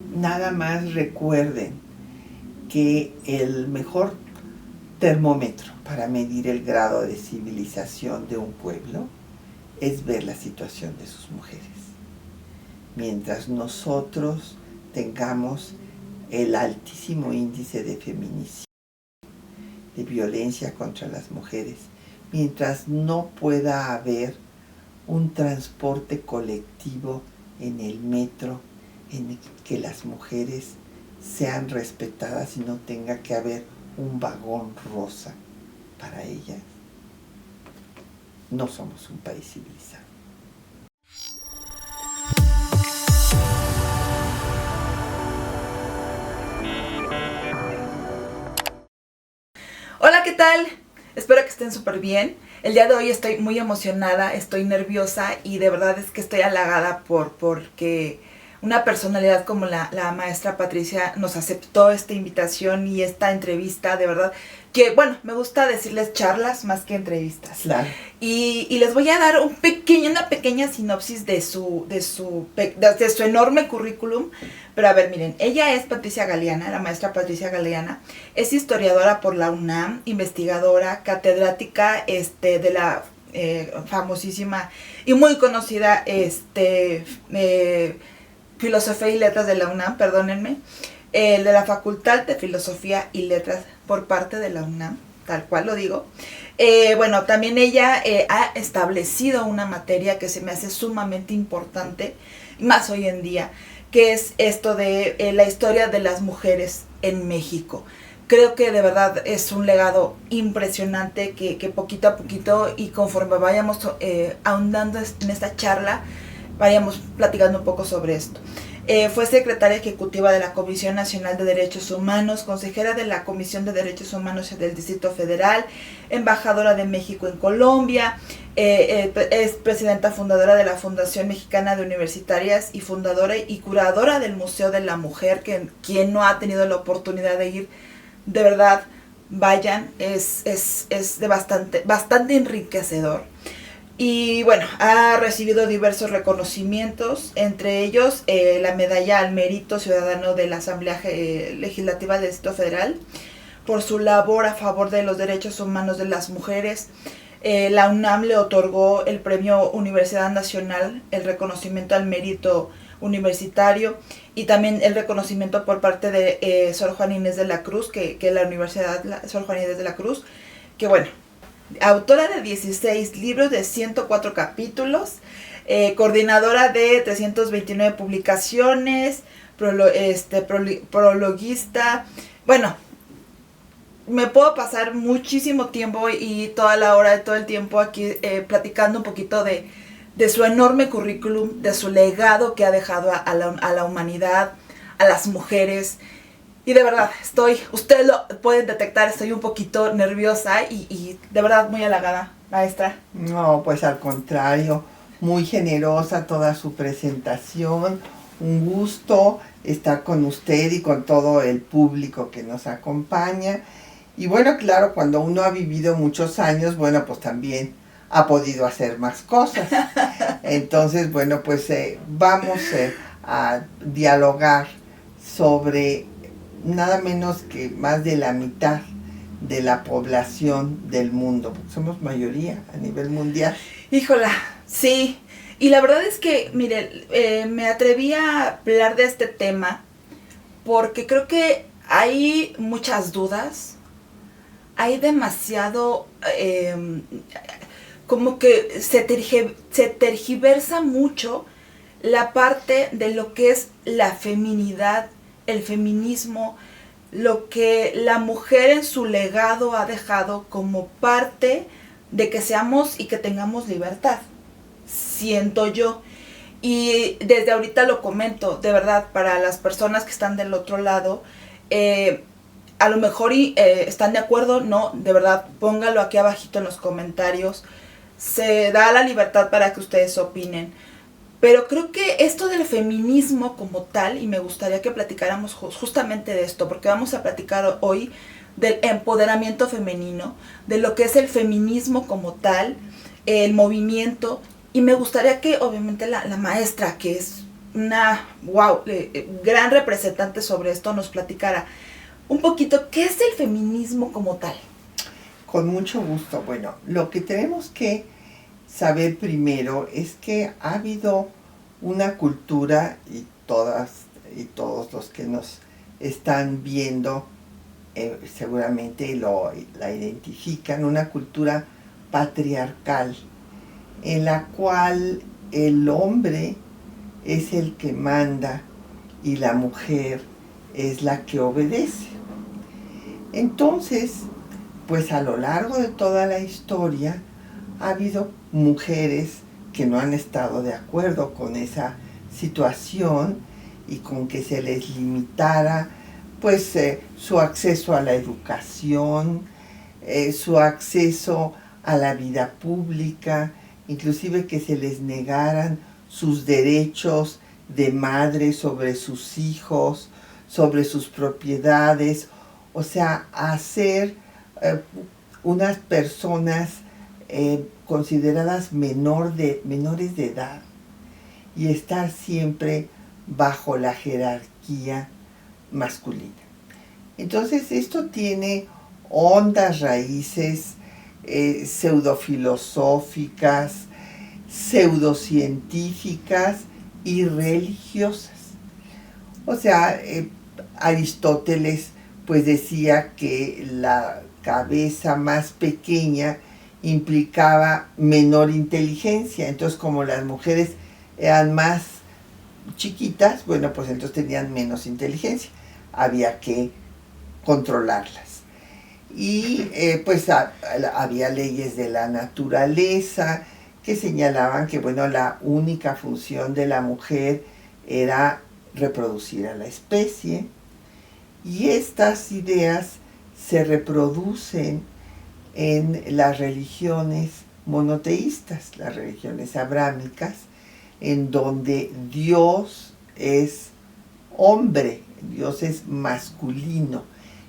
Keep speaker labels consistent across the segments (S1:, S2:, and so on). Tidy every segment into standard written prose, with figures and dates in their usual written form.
S1: Nada más recuerden que el mejor termómetro para medir el grado de civilización de un pueblo es ver la situación de sus mujeres. Mientras nosotros tengamos el altísimo índice de feminicidio, de violencia contra las mujeres, mientras no pueda haber un transporte colectivo en el metro en el que las mujeres sean respetadas y no tenga que haber un vagón rosa para ellas, no somos un país civilizado.
S2: Hola, ¿qué tal? Espero que estén súper bien. El día de hoy estoy muy emocionada, estoy nerviosa y de verdad es que estoy halagada porque una personalidad como la maestra Patricia nos aceptó esta invitación y esta entrevista, de verdad, que bueno, me gusta decirles charlas más que entrevistas.
S1: Claro.
S2: Y les voy a dar una pequeña sinopsis de su enorme currículum. Pero a ver, miren, ella es Patricia Galeana, la maestra Patricia Galeana, es historiadora por la UNAM, investigadora, catedrática de la famosísima y muy conocida Filosofía y Letras de la UNAM, perdónenme, de la Facultad de Filosofía y Letras por parte de la UNAM, tal cual lo digo. Bueno, también ella ha establecido una materia que se me hace sumamente importante, más hoy en día, que es esto de la historia de las mujeres en México. Creo que de verdad es un legado impresionante que poquito a poquito y conforme vayamos ahondando en esta charla, vayamos platicando un poco sobre esto. Fue secretaria ejecutiva de la Comisión Nacional de Derechos Humanos, consejera de la Comisión de Derechos Humanos del Distrito Federal, embajadora de México en Colombia, es presidenta fundadora de la Fundación Mexicana de Universitarias y fundadora y curadora del Museo de la Mujer, que quien no ha tenido la oportunidad de ir, de verdad, vayan, es de bastante enriquecedor. Y bueno, ha recibido diversos reconocimientos, entre ellos la medalla al mérito ciudadano de la Asamblea Legislativa del Distrito Federal por su labor a favor de los derechos humanos de las mujeres. La UNAM le otorgó el premio Universidad Nacional, el reconocimiento al mérito universitario y también el reconocimiento por parte de Sor Juana Inés de la Cruz, que la Universidad Sor Juana Inés de la Cruz, que bueno, autora de 16 libros de 104 capítulos, coordinadora de 329 publicaciones, prologuista. Bueno, me puedo pasar muchísimo tiempo y toda la hora, todo el tiempo aquí platicando un poquito de su enorme currículum, de su legado que ha dejado a la humanidad, a las mujeres. Y de verdad, ustedes lo pueden detectar, estoy un poquito nerviosa y de verdad muy halagada, maestra.
S1: No, pues al contrario, muy generosa toda su presentación. Un gusto estar con usted y con todo el público que nos acompaña. Y bueno, claro, cuando uno ha vivido muchos años, bueno, pues también ha podido hacer más cosas. Entonces, bueno, pues vamos a dialogar sobre nada menos que más de la mitad de la población del mundo. Somos mayoría a nivel mundial.
S2: Híjola, sí. Y la verdad es que, mire, me atreví a hablar de este tema porque creo que hay muchas dudas, hay demasiado, como que se tergiversa mucho la parte de lo que es la feminidad, el feminismo, lo que la mujer en su legado ha dejado como parte de que seamos y que tengamos libertad, siento yo. Y desde ahorita lo comento, de verdad, para las personas que están del otro lado, a lo mejor están de acuerdo, no, de verdad, póngalo aquí abajito en los comentarios. Se da la libertad para que ustedes opinen. Pero creo que esto del feminismo como tal, y me gustaría que platicáramos justamente de esto, porque vamos a platicar hoy del empoderamiento femenino, de lo que es el feminismo como tal, el movimiento, y me gustaría que obviamente la maestra, que es gran representante sobre esto, nos platicara un poquito qué es el feminismo como tal.
S1: Con mucho gusto. Bueno, lo que tenemos que saber primero es que ha habido una cultura, y todas y todos los que nos están viendo seguramente la identifican, una cultura patriarcal en la cual el hombre es el que manda y la mujer es la que obedece. Entonces, pues a lo largo de toda la historia ha habido mujeres que no han estado de acuerdo con esa situación y con que se les limitara pues su acceso a la educación, su acceso a la vida pública, inclusive que se les negaran sus derechos de madre sobre sus hijos, sobre sus propiedades, o sea, a ser unas personas consideradas menores de edad y estar siempre bajo la jerarquía masculina. Entonces esto tiene hondas raíces pseudofilosóficas, pseudocientíficas y religiosas. O sea, Aristóteles pues decía que la cabeza más pequeña implicaba menor inteligencia. Entonces, como las mujeres eran más chiquitas, bueno, pues entonces tenían menos inteligencia. Había que controlarlas. Y pues había leyes de la naturaleza que señalaban que, bueno, la única función de la mujer era reproducir a la especie. Y estas ideas se reproducen en las religiones monoteístas, las religiones abrámicas, en donde Dios es hombre, Dios es masculino,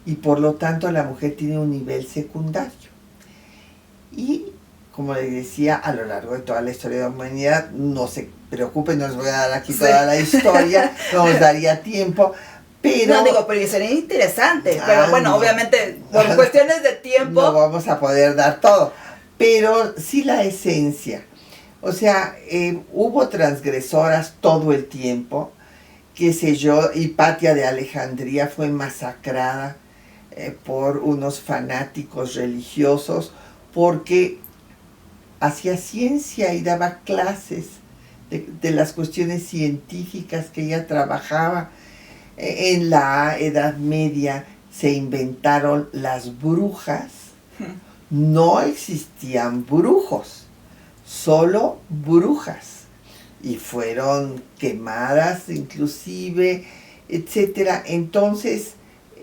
S1: y por lo tanto la mujer tiene un nivel secundario. Y, como les decía, a lo largo de toda la historia de la humanidad, no se preocupen, no les voy a dar aquí toda la historia, no nos daría tiempo, pero...
S2: No, digo, pero sería interesante, pero bueno, no, obviamente, por cuestiones de tiempo...
S1: No vamos a poder dar todo, pero sí la esencia. O sea, hubo transgresoras todo el tiempo, qué sé yo, Hipatia de Alejandría fue masacrada por unos fanáticos religiosos porque hacía ciencia y daba clases de las cuestiones científicas que ella trabajaba. En la Edad Media se inventaron las brujas. No existían brujos, solo brujas. Y fueron quemadas inclusive, etcétera. Entonces,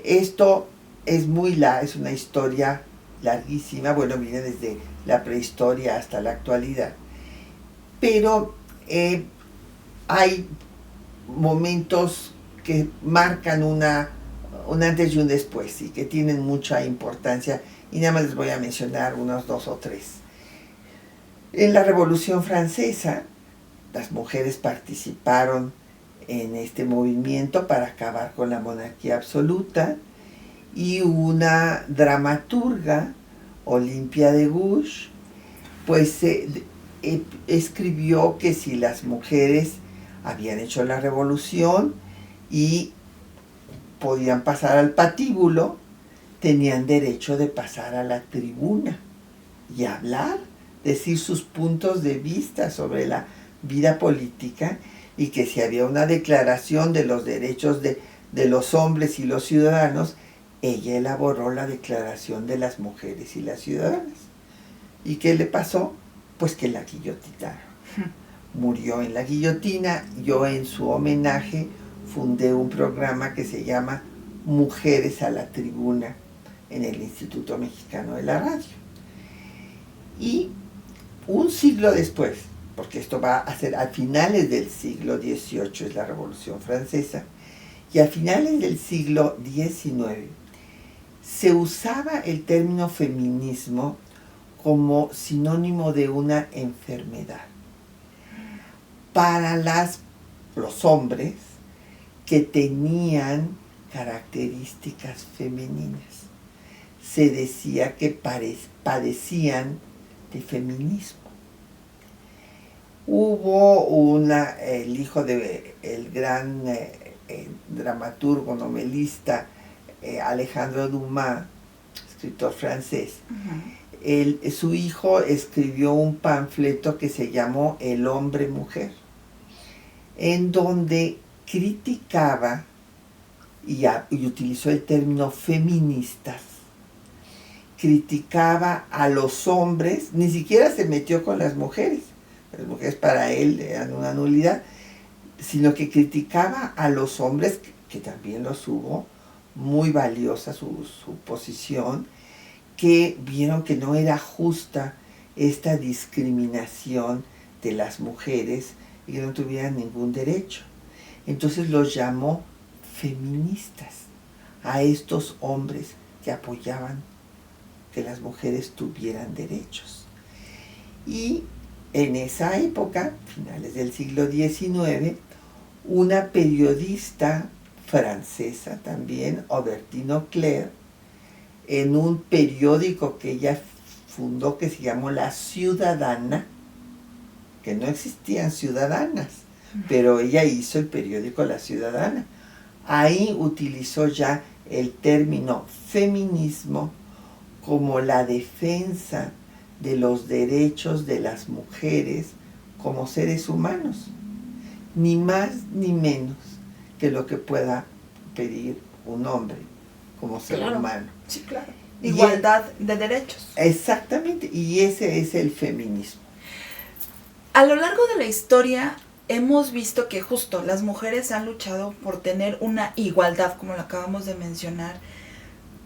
S1: esto es es una historia larguísima, bueno, viene desde la prehistoria hasta la actualidad. Pero hay momentos que marcan un antes y un después y que tienen mucha importancia, y nada más les voy a mencionar unos 2 o 3. En la Revolución Francesa, las mujeres participaron en este movimiento para acabar con la monarquía absoluta, y una dramaturga, Olympia de Gouges, pues escribió que si las mujeres habían hecho la revolución y podían pasar al patíbulo, tenían derecho de pasar a la tribuna y hablar, decir sus puntos de vista sobre la vida política, y que si había una declaración de los derechos de los hombres y los ciudadanos, ella elaboró la declaración de las mujeres y las ciudadanas. ¿Y qué le pasó? Pues que la guillotinaron. Murió en la guillotina. Yo, en su homenaje, fundé un programa que se llama Mujeres a la Tribuna en el Instituto Mexicano de la Radio. Y un siglo después, porque esto va a ser a finales del siglo XVIII, es la Revolución Francesa, y a finales del siglo XIX se usaba el término feminismo como sinónimo de una enfermedad. Para las los hombres que tenían características femeninas. Se decía que padecían de feminismo. Hubo el hijo del gran dramaturgo, novelista Alejandro Dumas, escritor francés. Su hijo escribió un panfleto que se llamó El hombre-mujer, en donde criticaba y utilizó el término feministas. Criticaba a los hombres, ni siquiera se metió con las mujeres para él eran una nulidad, sino que criticaba a los hombres, que también los hubo, muy valiosa su posición, que vieron que no era justa esta discriminación de las mujeres y que no tuvieran ningún derecho. Entonces los llamó feministas a estos hombres que apoyaban que las mujeres tuvieran derechos. Y en esa época, finales del siglo XIX, una periodista francesa también, Aubertine Auclair, en un periódico que ella fundó que se llamó La Ciudadana, que no existían ciudadanas, pero ella hizo el periódico La Ciudadana. Ahí utilizó ya el término feminismo como la defensa de los derechos de las mujeres como seres humanos, ni más ni menos que lo que pueda pedir un hombre como ser humano.
S2: Sí, claro. Igualdad de derechos.
S1: Exactamente, y ese es el feminismo.
S2: A lo largo de la historia hemos visto que justo las mujeres han luchado por tener una igualdad, como lo acabamos de mencionar,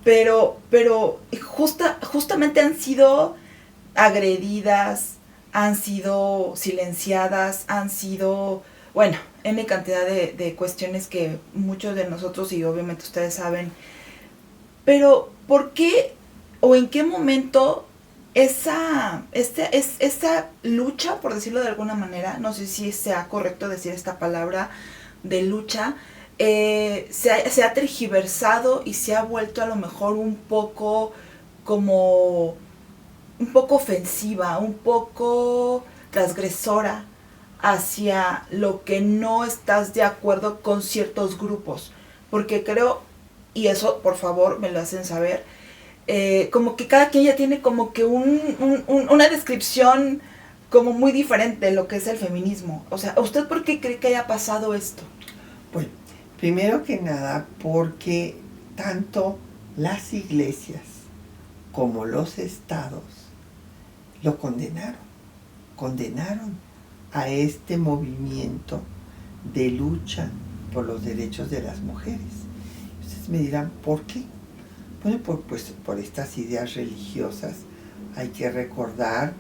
S2: pero justamente han sido agredidas, han sido silenciadas, han sido, bueno, N cantidad de cuestiones que muchos de nosotros y obviamente ustedes saben. Pero, ¿por qué o en qué momento esa lucha, por decirlo de alguna manera, no sé si sea correcto decir esta palabra de lucha, se ha tergiversado y se ha vuelto a lo mejor un poco ofensiva, un poco transgresora hacia lo que no estás de acuerdo con ciertos grupos? Porque creo, y eso por favor me lo hacen saber, como que cada quien ya tiene como que una descripción como muy diferente de lo que es el feminismo. O sea, ¿usted por qué cree que haya pasado esto?
S1: Bueno, primero que nada porque tanto las iglesias como los estados lo condenaron a este movimiento de lucha por los derechos de las mujeres. Ustedes me dirán, ¿por qué? Bueno, por estas ideas religiosas. Hay que recordar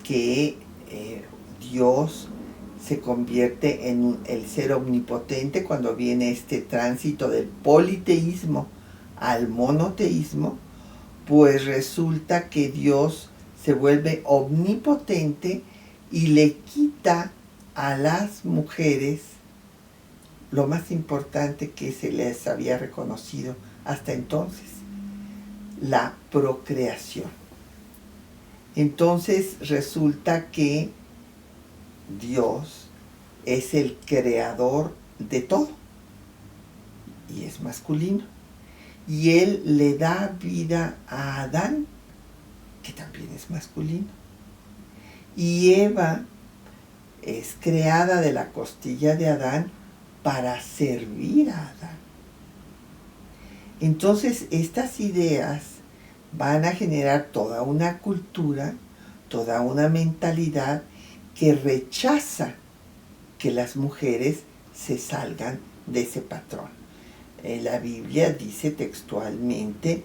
S1: que Dios se convierte en el ser omnipotente cuando viene este tránsito del politeísmo al monoteísmo, pues resulta que Dios se vuelve omnipotente y le quita a las mujeres lo más importante que se les había reconocido hasta entonces, la procreación. Entonces resulta que Dios es el creador de todo y es masculino. Y Él le da vida a Adán, que también es masculino. Y Eva es creada de la costilla de Adán para servir a Adán. Entonces estas ideas van a generar toda una cultura, toda una mentalidad que rechaza que las mujeres se salgan de ese patrón. La Biblia dice textualmente,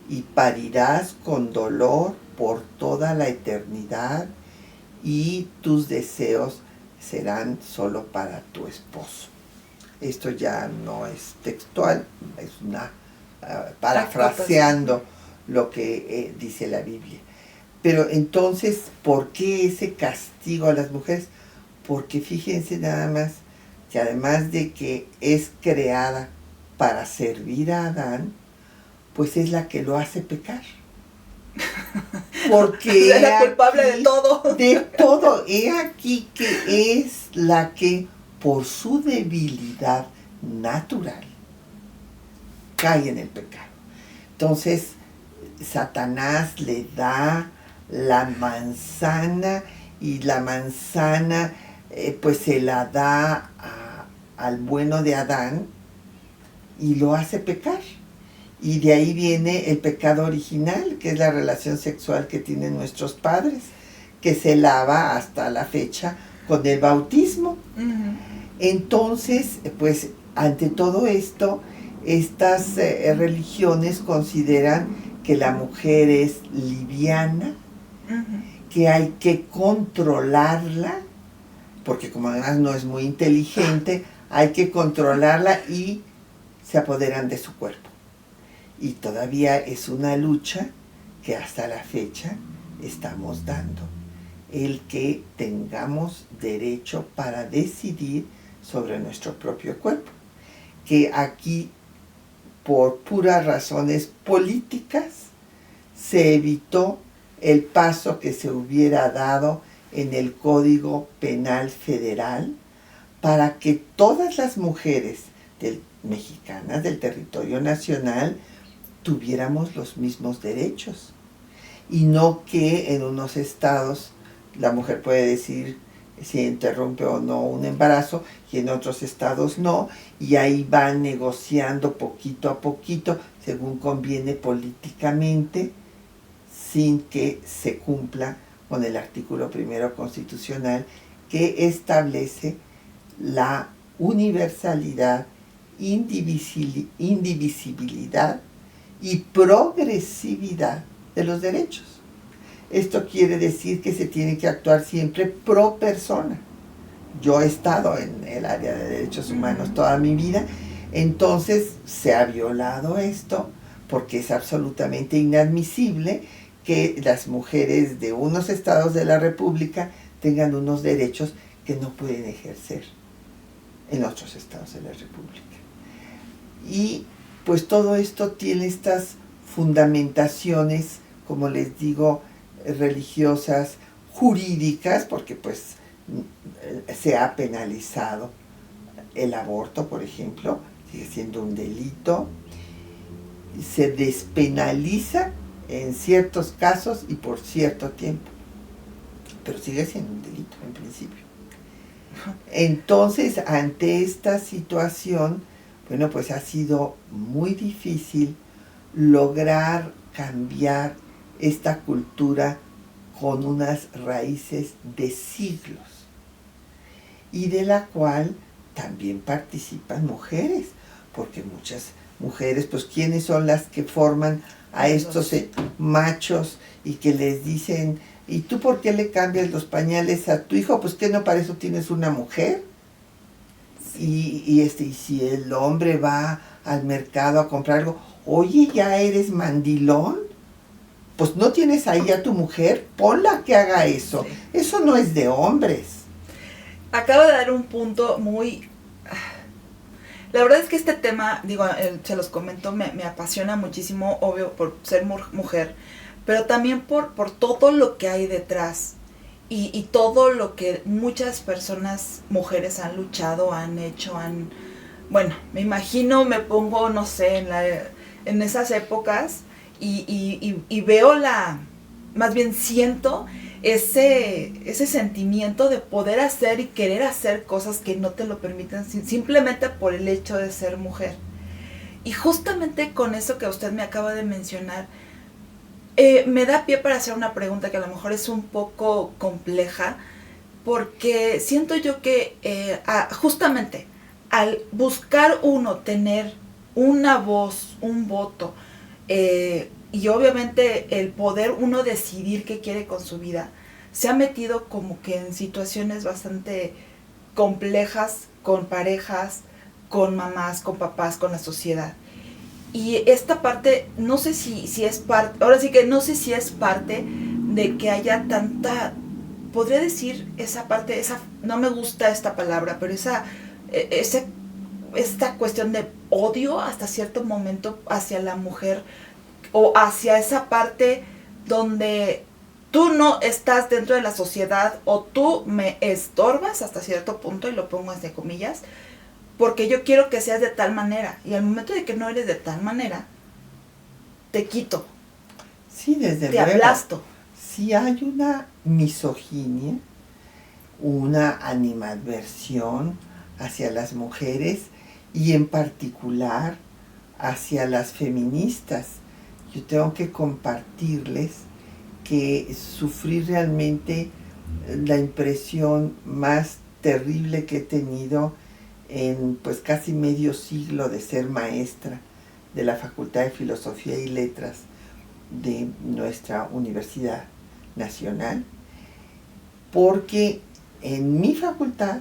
S1: y parirás con dolor por toda la eternidad, y tus deseos serán solo para tu esposo. Esto ya no es textual, es una parafraseando lo que dice la Biblia. Pero entonces, ¿por qué ese castigo a las mujeres? Porque fíjense nada más, que además de que es creada para servir a Adán, pues es la que lo hace pecar. Porque
S2: es la culpable de todo.
S1: De todo. He aquí que es la que, por su debilidad natural, cae en el pecado. Entonces, Satanás le da la manzana y la manzana pues se la da al bueno de Adán y lo hace pecar. Y de ahí viene el pecado original, que es la relación sexual que tienen nuestros padres, que se lava hasta la fecha con el bautismo. Uh-huh. Entonces, pues ante todo esto, estas religiones consideran que la mujer es liviana, uh-huh, que hay que controlarla, porque como además no es muy inteligente, hay que controlarla y se apoderan de su cuerpo. Y todavía es una lucha que hasta la fecha estamos dando, el que tengamos derecho para decidir sobre nuestro propio cuerpo, que aquí por puras razones políticas se evitó el paso que se hubiera dado en el Código Penal Federal para que todas las mujeres mexicanas del territorio nacional tuviéramos los mismos derechos, y no que en unos estados la mujer puede decidir si interrumpe o no un embarazo y en otros estados no, y ahí van negociando poquito a poquito según conviene políticamente, sin que se cumpla con el artículo 1 constitucional que establece la universalidad, indivisibilidad y progresividad de los derechos. Esto quiere decir que se tiene que actuar siempre pro persona. Yo he estado en el área de derechos humanos toda mi vida, entonces se ha violado esto porque es absolutamente inadmisible que las mujeres de unos estados de la República tengan unos derechos que no pueden ejercer en otros estados de la República. Y pues todo esto tiene estas fundamentaciones, como les digo, religiosas, jurídicas, porque pues se ha penalizado el aborto, por ejemplo, sigue siendo un delito, se despenaliza en ciertos casos y por cierto tiempo, pero sigue siendo un delito en principio. Entonces, ante esta situación, bueno, pues ha sido muy difícil lograr cambiar esta cultura con unas raíces de siglos y de la cual también participan mujeres, porque muchas mujeres, pues ¿quiénes son las que forman a estos machos y que les dicen, ¿y tú por qué le cambias los pañales a tu hijo? Pues ¿qué no para eso tienes una mujer? Y si el hombre va al mercado a comprar algo, oye, ya eres mandilón, pues no tienes ahí a tu mujer, ponla que haga eso. Sí. Eso no es de hombres.
S2: Acaba de dar un punto muy... La verdad es que este tema, digo, se los comento, me apasiona muchísimo, obvio, por ser mujer, pero también por todo lo que hay detrás. Y todo lo que muchas personas, mujeres, han luchado, han hecho, bueno, me imagino, me pongo, no sé, en esas épocas y veo más bien siento ese sentimiento de poder hacer y querer hacer cosas que no te lo permiten simplemente por el hecho de ser mujer. Y justamente con eso que usted me acaba de mencionar, me da pie para hacer una pregunta que a lo mejor es un poco compleja, porque siento yo que justamente al buscar uno tener una voz, un voto, y obviamente el poder uno decidir qué quiere con su vida, se ha metido como que en situaciones bastante complejas con parejas, con mamás, con papás, con la sociedad. Y esta parte, no sé si es parte, ahora sí que no sé si es parte de que haya tanta, podría decir esa parte, no me gusta esta palabra, pero esa esta cuestión de odio hasta cierto momento hacia la mujer o hacia esa parte donde tú no estás dentro de la sociedad o tú me estorbas hasta cierto punto, y lo pongo entre comillas, porque yo quiero que seas de tal manera, y al momento de que no eres de tal manera, te quito,
S1: Sí, desde
S2: te
S1: luego.
S2: aplasto.
S1: Sí hay una misoginia, una animadversión hacia las mujeres y en particular hacia las feministas. Yo tengo que compartirles que sufrí realmente la impresión más terrible que he tenido en pues casi medio siglo de ser maestra de la Facultad de Filosofía y Letras de nuestra Universidad Nacional, porque en mi facultad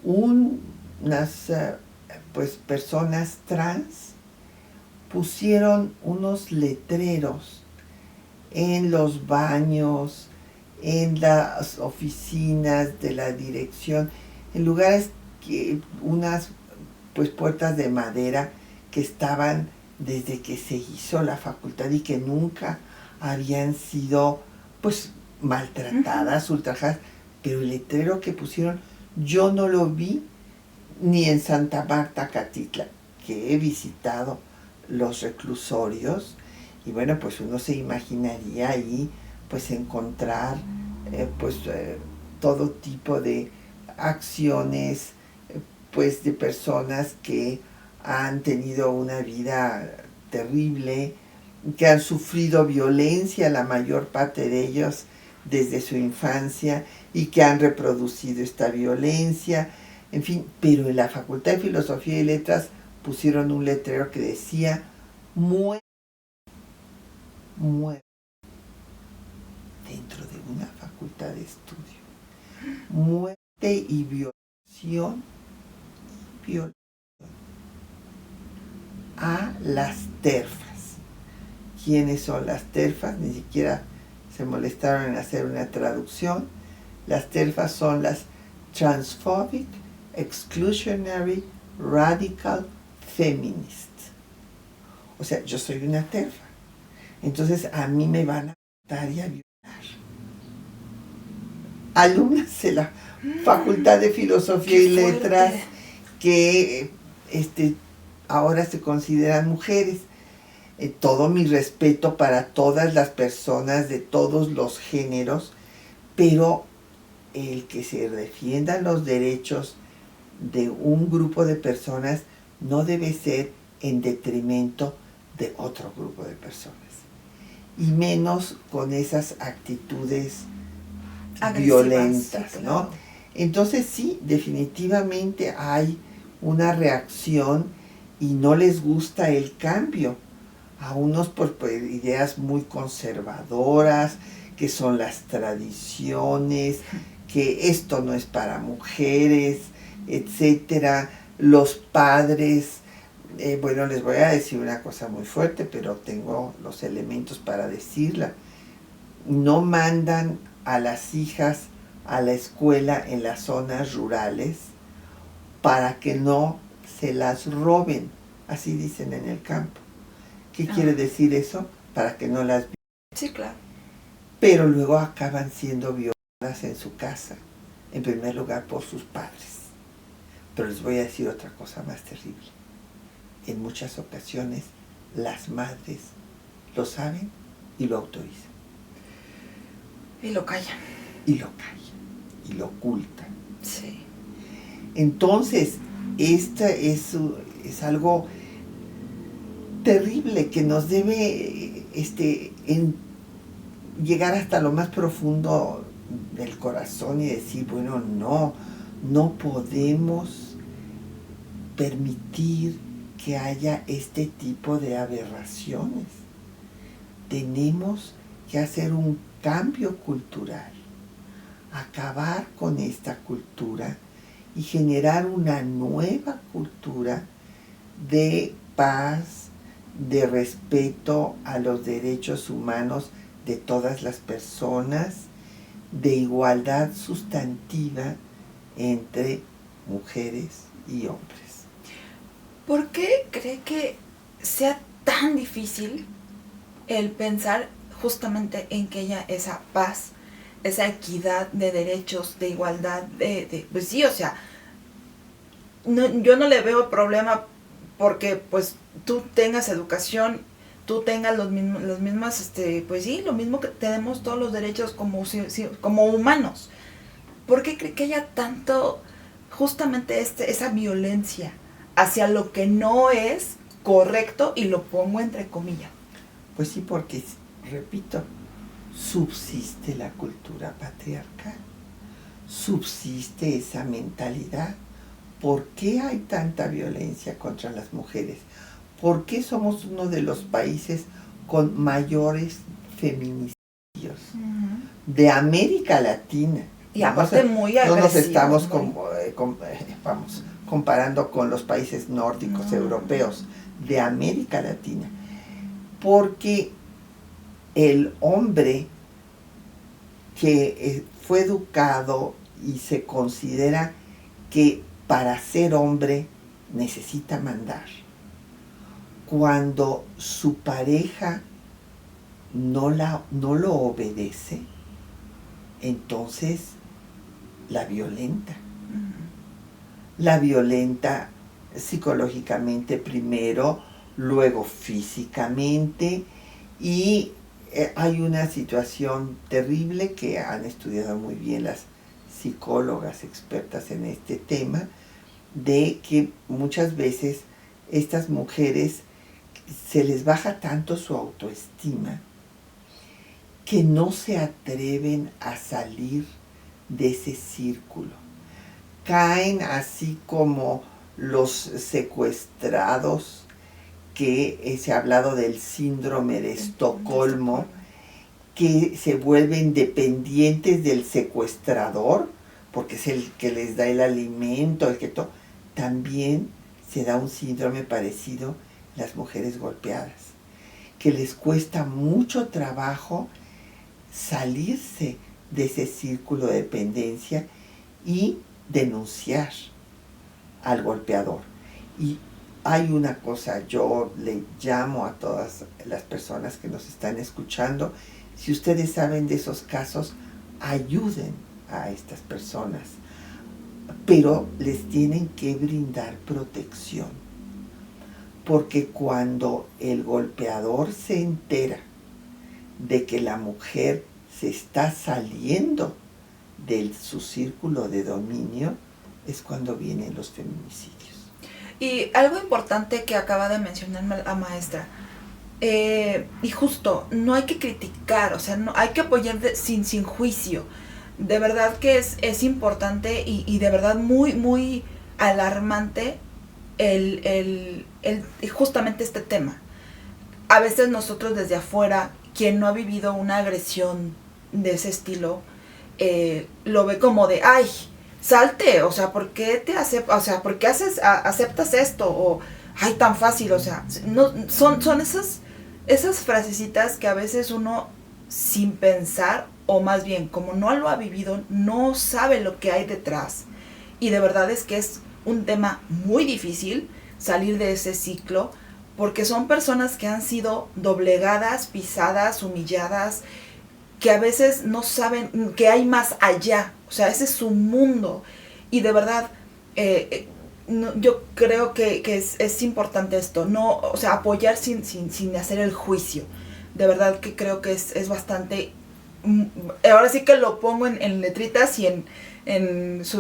S1: unas pues personas trans pusieron unos letreros en los baños, en las oficinas de la dirección, en lugares que unas pues puertas de madera que estaban desde que se hizo la facultad y que nunca habían sido pues maltratadas, ultrajadas, pero el letrero que pusieron yo no lo vi ni en Santa Marta, Catitla, que he visitado los reclusorios, y bueno, pues uno se imaginaría ahí pues encontrar todo tipo de acciones pues de personas que han tenido una vida terrible, que han sufrido violencia, la mayor parte de ellos desde su infancia, y que han reproducido esta violencia, en fin, pero en la Facultad de Filosofía y Letras pusieron un letrero que decía muerte, muerte, dentro de una facultad de estudio, muerte y violación, a las TERFas. ¿Quiénes son las TERFas? Ni siquiera se molestaron en hacer una traducción. Las TERFas son las Transphobic, Exclusionary, Radical Feminist. O sea, yo soy una TERFA. Entonces a mí me van a matar y a violar. Alumnas de la Facultad de Filosofía y Letras que ahora se consideran mujeres. Todo mi respeto para todas las personas de todos los géneros, pero el que se defiendan los derechos de un grupo de personas no debe ser en detrimento de otro grupo de personas, y menos con esas actitudes agresivas, violentas, sí, claro. ¿No? Entonces sí, definitivamente hay una reacción y no les gusta el cambio. A unos por ideas muy conservadoras, que son las tradiciones, que esto no es para mujeres, etcétera. Los padres, bueno, les voy a decir una cosa muy fuerte, pero tengo los elementos para decirla. No mandan a las hijas a la escuela en las zonas rurales para que no se las roben, así dicen en el campo. ¿Qué quiere decir eso? Para que no las violen.
S2: Sí, claro.
S1: Pero luego acaban siendo violadas en su casa, en primer lugar por sus padres. Pero les voy a decir otra cosa más terrible. En muchas ocasiones las madres lo saben y lo autorizan.
S2: Y lo callan.
S1: Y lo callan. Y lo ocultan.
S2: Sí.
S1: Entonces, esta es algo terrible que nos debe llegar hasta lo más profundo del corazón y decir, bueno, no podemos permitir que haya este tipo de aberraciones. Tenemos que hacer un cambio cultural, acabar con esta cultura y generar una nueva cultura de paz, de respeto a los derechos humanos de todas las personas, de igualdad sustantiva entre mujeres y hombres.
S2: ¿Por qué cree que sea tan difícil el pensar justamente en que haya esa paz, esa equidad de derechos, de igualdad, pues sí, o sea, yo no le veo problema porque pues tú tengas educación, tú tengas los mismos, pues sí, lo mismo que tenemos todos los derechos como humanos. ¿Por qué cree que haya tanto, justamente esa violencia hacia lo que no es correcto, y lo pongo entre comillas?
S1: Pues sí, porque, repito, subsiste la cultura patriarcal, subsiste esa mentalidad. ¿Por qué hay tanta violencia contra las mujeres? ¿Por qué somos uno de los países con mayores feminicidios de América Latina?
S2: Y aparte muy agresivo.
S1: No nos estamos comparando con los países nórdicos, europeos, de América Latina. Porque el hombre que fue educado y se considera que para ser hombre necesita mandar, cuando su pareja no lo obedece, entonces la violenta. La violenta psicológicamente primero, luego físicamente, y hay una situación terrible que han estudiado muy bien las psicólogas expertas en este tema, de que muchas veces estas mujeres se les baja tanto su autoestima que no se atreven a salir de ese círculo. Caen así como los secuestrados, que se ha hablado del síndrome de Estocolmo, que se vuelven dependientes del secuestrador, porque es el que les da el alimento, También se da un síndrome parecido en las mujeres golpeadas, que les cuesta mucho trabajo salirse de ese círculo de dependencia y denunciar al golpeador. Y hay una cosa, yo le llamo a todas las personas que nos están escuchando, si ustedes saben de esos casos, ayuden a estas personas, pero les tienen que brindar protección, porque cuando el golpeador se entera de que la mujer se está saliendo de su círculo de dominio, es cuando vienen los feminicidios.
S2: Y algo importante que acaba de mencionar la maestra, y justo, no hay que criticar, o sea, no hay que apoyar sin juicio. De verdad que es importante y de verdad muy, muy alarmante justamente este tema. A veces nosotros desde afuera, quien no ha vivido una agresión de ese estilo, lo ve como de, ay, salte, o sea, ¿por qué ¿por qué aceptas esto? O, ay, tan fácil, o sea, no, son esas frasecitas que a veces uno, sin pensar, o más bien, como no lo ha vivido, no sabe lo que hay detrás. Y de verdad es que es un tema muy difícil salir de ese ciclo, porque son personas que han sido doblegadas, pisadas, humilladas, que a veces no saben que hay más allá, o sea, ese es su mundo. Y de verdad, yo creo que es importante esto, no, o sea, apoyar sin hacer el juicio. De verdad que creo que es bastante, ahora sí que lo pongo en letritas y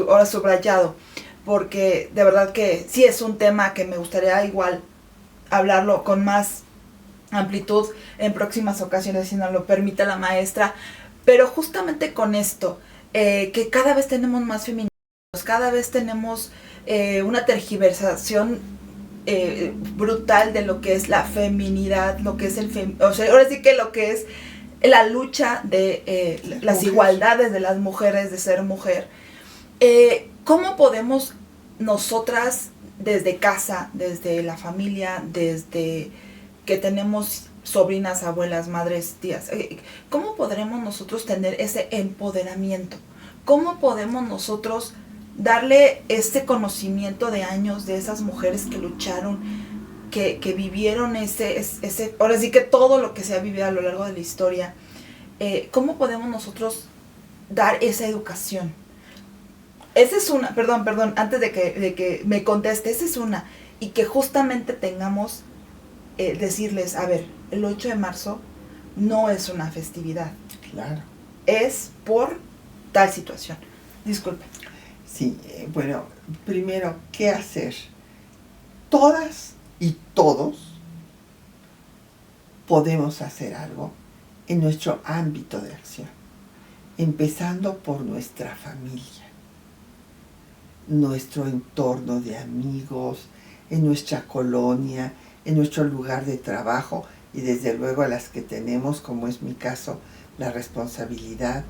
S2: ahora subrayado, porque de verdad que sí es un tema que me gustaría igual hablarlo con más amplitud en próximas ocasiones, si nos lo permite la maestra, pero justamente con esto, que cada vez tenemos más feministas, cada vez tenemos una tergiversación brutal de lo que es la feminidad, lo que es o sea, ahora sí que lo que es la lucha de las igualdades de las mujeres, de ser mujer. ¿Cómo podemos nosotras desde casa, desde la familia, desde que tenemos sobrinas, abuelas, madres, tías, ¿cómo podremos nosotros tener ese empoderamiento? ¿Cómo podemos nosotros darle este conocimiento de años de esas mujeres que lucharon, que vivieron ese, ahora sí que todo lo que se ha vivido a lo largo de la historia. ¿Cómo podemos nosotros dar esa educación? Esa es una, perdón, antes de que me conteste, esa es una. Y que justamente tengamos, decirles, a ver, el 8 de marzo no es una festividad.
S1: Claro.
S2: Es por tal situación. Disculpe.
S1: Sí, bueno, primero, ¿qué hacer? Todas y todos podemos hacer algo en nuestro ámbito de acción, empezando por nuestra familia, nuestro entorno de amigos, en nuestra colonia, en nuestro lugar de trabajo y desde luego a las que tenemos, como es mi caso, la responsabilidad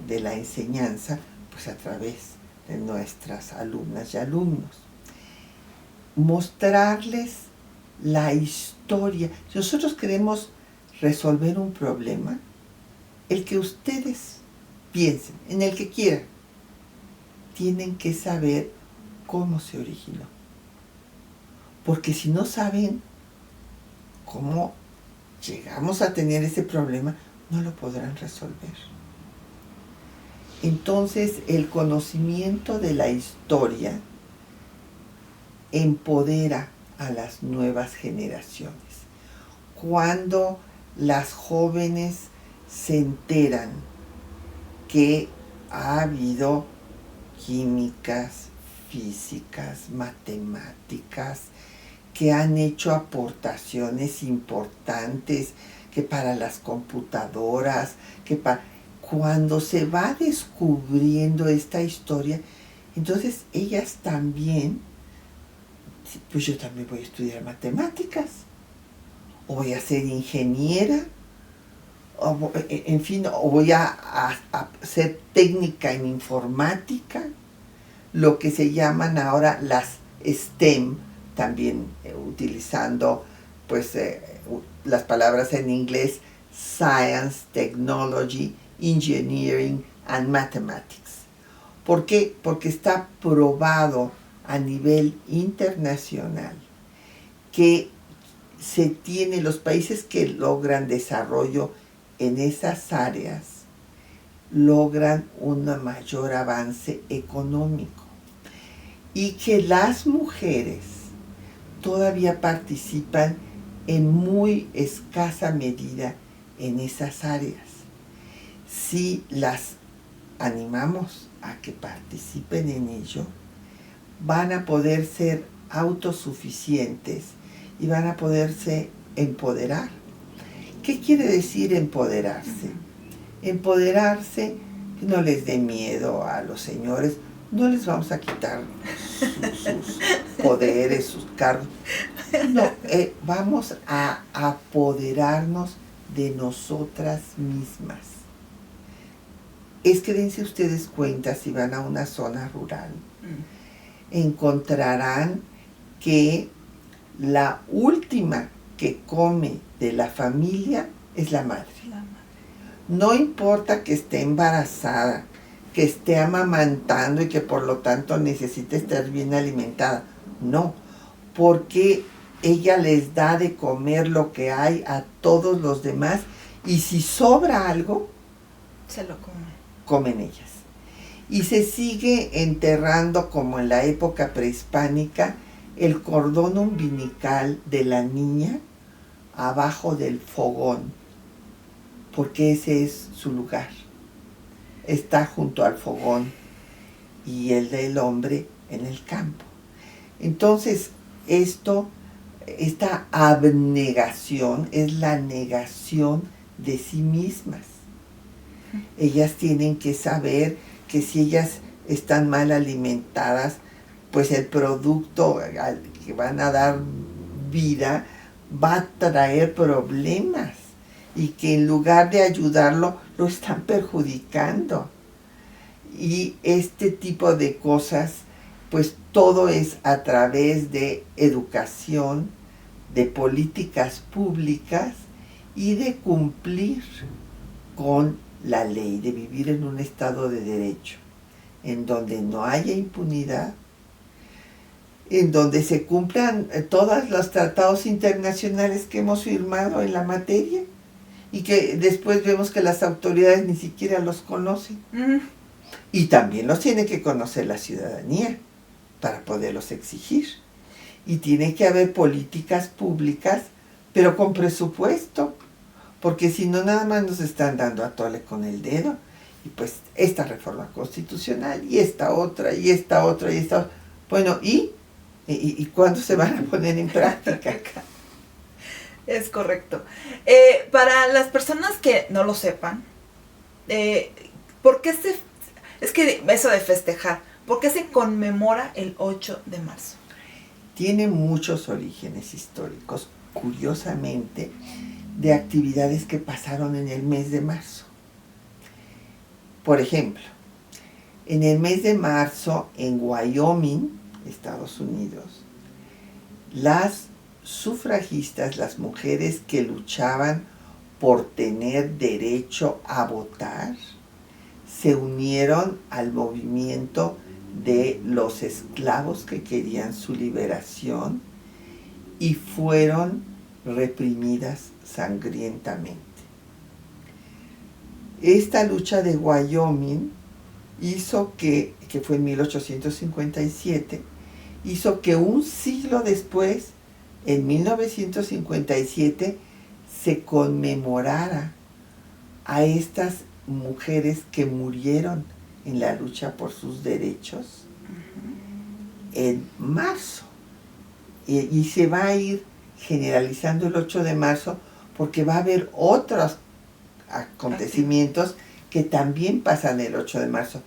S1: de la enseñanza, pues a través de nuestras alumnas y alumnos. Mostrarles la historia. Si nosotros queremos resolver un problema, el que ustedes piensen, en el que quieran, tienen que saber cómo se originó. Porque si no saben cómo llegamos a tener ese problema, no lo podrán resolver. Entonces, el conocimiento de la historia empodera a las nuevas generaciones. Cuando las jóvenes se enteran que ha habido químicas, físicas, matemáticas, que han hecho aportaciones importantes, que para las computadoras, cuando se va descubriendo esta historia, entonces ellas también, pues yo también voy a estudiar matemáticas, o voy a ser ingeniera, o, en fin, o voy a ser técnica en informática, lo que se llaman ahora las STEM, también utilizando pues las palabras en inglés Science, Technology, Engineering and Mathematics. ¿Por qué? Porque está probado a nivel internacional que se tiene, los países que logran desarrollo en esas áreas logran un mayor avance económico y que las mujeres todavía participan en muy escasa medida en esas áreas. Si las animamos a que participen en ello, van a poder ser autosuficientes y van a poderse empoderar. ¿Qué quiere decir empoderarse? Empoderarse, no les dé miedo a los señores, no les vamos a quitar sus poderes, sus cargos. No, vamos a apoderarnos de nosotras mismas. Es que dense ustedes cuenta, si van a una zona rural, encontrarán que la última que come de la familia es la madre. No importa que esté embarazada, que esté amamantando y que por lo tanto necesite estar bien alimentada. No, porque ella les da de comer lo que hay a todos los demás y si sobra algo,
S2: se lo
S1: comen ellas. Y se sigue enterrando, como en la época prehispánica, el cordón umbilical de la niña abajo del fogón, porque ese es su lugar. Está junto al fogón y el del hombre en el campo. Entonces, esta abnegación es la negación de sí mismas. Ellas tienen que saber que si ellas están mal alimentadas, pues el producto al que van a dar vida va a traer problemas y que en lugar de ayudarlo, lo están perjudicando. Y este tipo de cosas, pues todo es a través de educación, de políticas públicas y de cumplir con la ley, de vivir en un estado de derecho. en donde no haya impunidad, en donde se cumplan todos los tratados internacionales que hemos firmado en la materia y que después vemos que las autoridades ni siquiera los conocen. Y también los tiene que conocer la ciudadanía para poderlos exigir. Y tiene que haber políticas públicas, pero con presupuesto, porque si no nada más nos están dando a tole con el dedo. Y pues esta reforma constitucional, y esta otra, y esta otra, y esta otra. Bueno, ¿y cuándo se van a poner en práctica?
S2: Es correcto. Para las personas que no lo sepan, ¿por qué es que eso de festejar, ¿por qué se conmemora el 8 de marzo?
S1: Tiene muchos orígenes históricos, curiosamente, de actividades que pasaron en el mes de marzo. Por ejemplo, en el mes de marzo, en Wyoming, Estados Unidos, las sufragistas, las mujeres que luchaban por tener derecho a votar, se unieron al movimiento de los esclavos que querían su liberación y fueron reprimidas sangrientamente. Esta lucha de Wyoming hizo que fue en 1857, hizo que un siglo después, en 1957, se conmemorara a estas mujeres que murieron en la lucha por sus derechos en marzo. Y se va a ir generalizando el 8 de marzo porque va a haber otros acontecimientos que también pasan el 8 de marzo.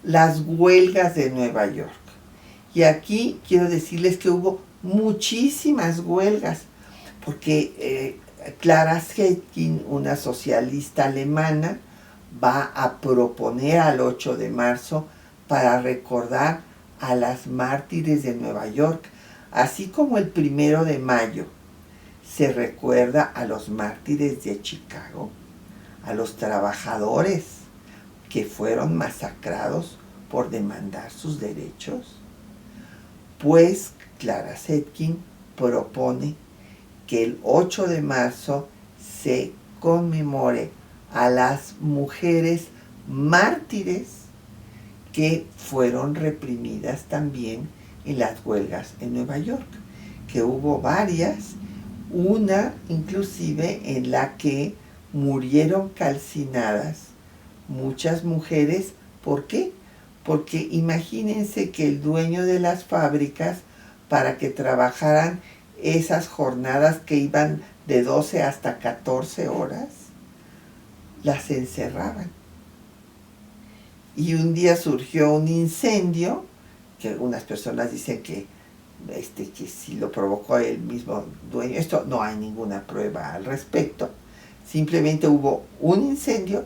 S1: Las huelgas de Nueva York. Y aquí quiero decirles que hubo muchísimas huelgas, porque Clara Zetkin, una socialista alemana, va a proponer al 8 de marzo para recordar a las mártires de Nueva York, así como el 1 de mayo se recuerda a los mártires de Chicago, a los trabajadores que fueron masacrados por demandar sus derechos. Pues Clara Zetkin propone que el 8 de marzo se conmemore a las mujeres mártires que fueron reprimidas también en las huelgas en Nueva York, que hubo varias, una inclusive en la que murieron calcinadas muchas mujeres. ¿Por qué? Porque imagínense que el dueño de las fábricas, para que trabajaran esas jornadas que iban de 12 hasta 14 horas, las encerraban. Y un día surgió un incendio, que algunas personas dicen que si lo provocó el mismo dueño. Esto no hay ninguna prueba al respecto. Simplemente hubo un incendio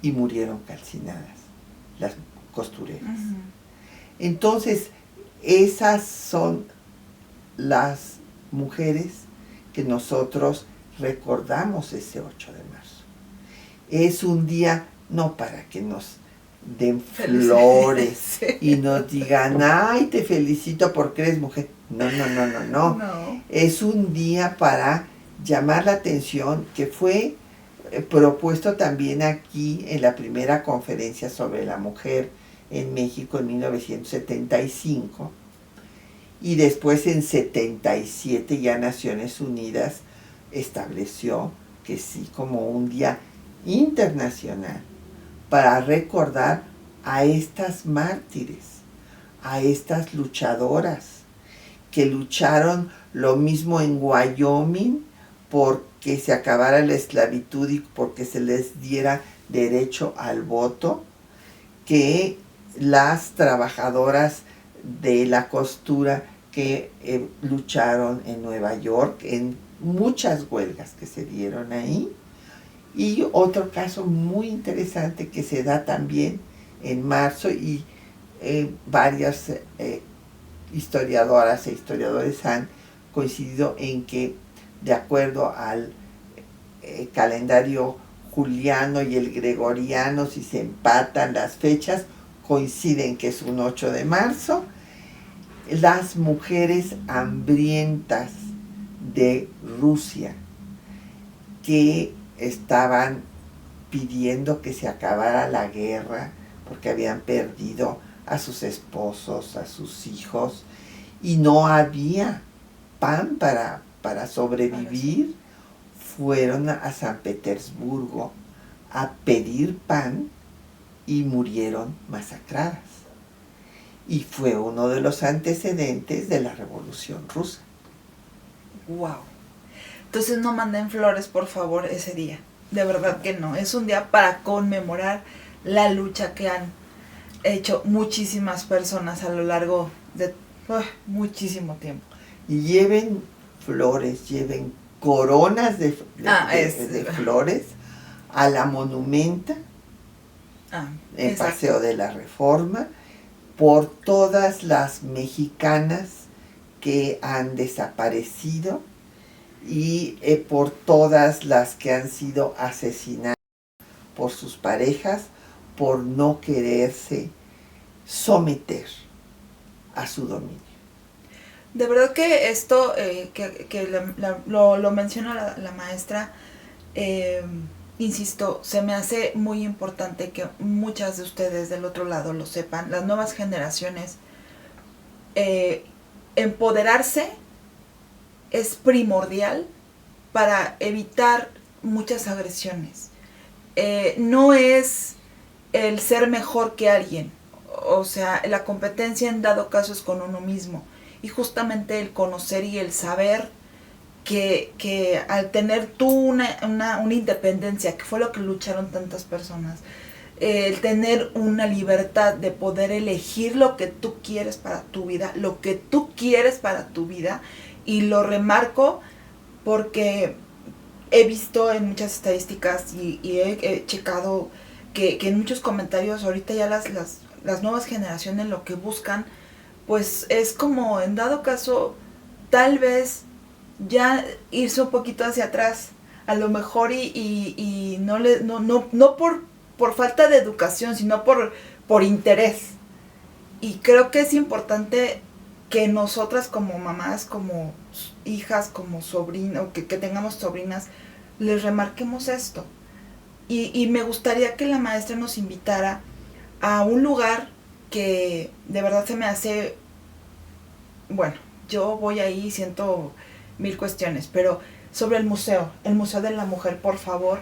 S1: y murieron calcinadas las costureras. Uh-huh. Entonces, esas son las mujeres que nosotros recordamos ese 8 de marzo. Es un día no para que nos den flores sí. Y nos digan, ay, te felicito porque eres mujer. No. Es un día para llamar la atención, que fue propuesto también aquí en la primera conferencia sobre la mujer en México en 1975, y después en 77 ya Naciones Unidas estableció que sí, como un día internacional para recordar a estas mártires, a estas luchadoras que lucharon lo mismo en Wyoming porque se acabara la esclavitud y porque se les diera derecho al voto, que las trabajadoras de la costura que lucharon en Nueva York, en muchas huelgas que se dieron ahí. Y otro caso muy interesante que se da también en marzo, y varias historiadoras e historiadores han coincidido en que, de acuerdo al calendario juliano y el gregoriano, si se empatan las fechas, coinciden que es un 8 de marzo, las mujeres hambrientas de Rusia que estaban pidiendo que se acabara la guerra porque habían perdido a sus esposos, a sus hijos, y no había pan para sobrevivir, fueron a San Petersburgo a pedir pan y murieron masacradas. Y fue uno de los antecedentes de la Revolución Rusa.
S2: Wow. Entonces no manden flores, por favor, ese día. De verdad que no. Es un día para conmemorar la lucha que han hecho muchísimas personas a lo largo de muchísimo tiempo.
S1: Y lleven flores, lleven coronas de flores a la monumenta, en Paseo de la Reforma, por todas las mexicanas que han desaparecido y por todas las que han sido asesinadas por sus parejas por no quererse someter a su dominio.
S2: De verdad que esto lo menciona la maestra, insisto, se me hace muy importante que muchas de ustedes del otro lado lo sepan, las nuevas generaciones. Empoderarse es primordial para evitar muchas agresiones. No es el ser mejor que alguien, o sea, la competencia en dado caso es con uno mismo, y justamente el conocer y el saber que al tener tú una independencia, que fue lo que lucharon tantas personas, el tener una libertad de poder elegir lo que tú quieres para tu vida, y lo remarco porque he visto en muchas estadísticas y he checado que en muchos comentarios ahorita ya las nuevas generaciones lo que buscan pues es como en dado caso tal vez ya irse un poquito hacia atrás, a lo mejor y no por falta de educación, sino por interés. Y creo que es importante que nosotras como mamás, como hijas, como sobrinas, o que tengamos sobrinas, les remarquemos esto. Y me gustaría que la maestra nos invitara a un lugar que de verdad se me hace, bueno, yo voy ahí y siento mil cuestiones, pero sobre el Museo de la Mujer, por favor,